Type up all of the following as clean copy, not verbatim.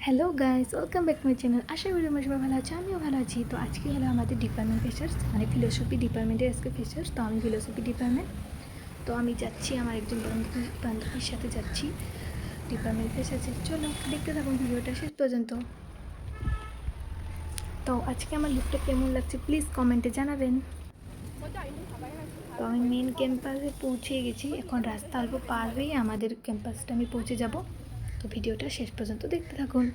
Hello guys, welcome back to my channel. আশা করি তোমরা সবাই ভালো আছো, আমিও ভালো আছি। তো আজকে হলো আমাদের ডিপার্টমেন্ট ফ্রেশার্স, মানে ফিলোসফি ডিপার্টমেন্টের আজকে ফ্রেশার্স। তো আমি ফিলোসফি ডিপার্টমেন্ট, তো আমি যাচ্ছি আমার একজন বান্ধবীর সাথে যাচ্ছি ডিপার্টমেন্ট ফ্রেশার্সে। চলো দেখতে থাকুন ভিডিওটা শেষ পর্যন্ত। তো আজকে আমার লুকটা কেমন লাগছে প্লিজ কমেন্টে জানাবেন। তো আমি মেন ক্যাম্পাসে পৌঁছে গেছি, এখন রাস্তা অল্প পার হয়ে আমাদের ক্যাম্পাসটা আমি পৌঁছে যাব। তো ভিডিওটা শেষ পর্যন্ত দেখতে থাকুন।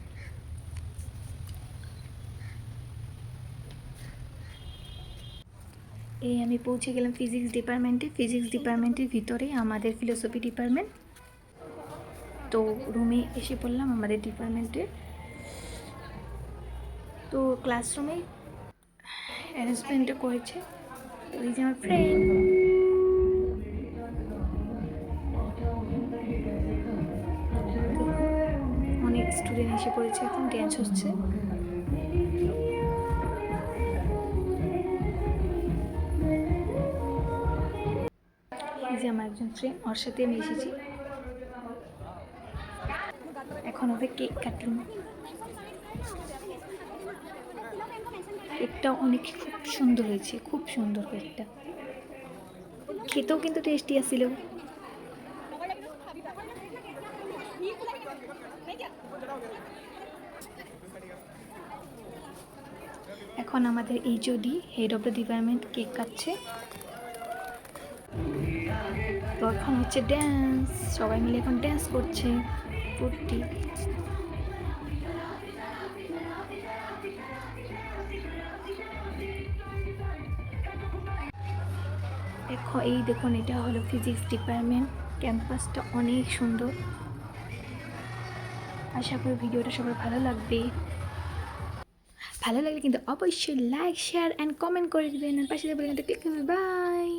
এই আমি পৌঁছে গেলাম ফিজিক্স ডিপার্টমেন্টের ভিতরেই আমাদের ফিলোসফি ডিপার্টমেন্ট। তো রুমে এসে পড়লাম আমাদের ডিপার্টমেন্টে। তো ক্লাসরুমে অ্যারেঞ্জমেন্টটা করেছে ওই যে আমার ফ্রেন্ড। অনেক স্টুডেন্ট এসে পড়েছে, এখন ড্যান্স হচ্ছে। এই যে আমার একজন ফ্রেন্ড, ওর সাথে আমি এসেছি। এখন হবে কেক কাটিং। কেকটা অনেক খুব সুন্দর হয়েছে, খুব সুন্দর কেকটা, খেতেও কিন্তু টেস্টি আসছিল। এখন আমাদের HOD, head of the department, cake কাটছে। তো এখন হচ্ছে ড্যান্স, সবাই মিলে এখন ড্যান্স করছে ফুর্তি। এখন এই দেখুন, এটা হলো ফিজিক্স ডিপার্টমেন্ট। ক্যাম্পাসটা অনেক সুন্দর। আশা করি ভিডিওটা সবার ভালো লাগবে। ভালো লাগলে কিন্তু অবশ্যই লাইক, শেয়ার অ্যান্ড কমেন্ট করে দেবেন, আর পাশে ক্লিক করবেন। বাই।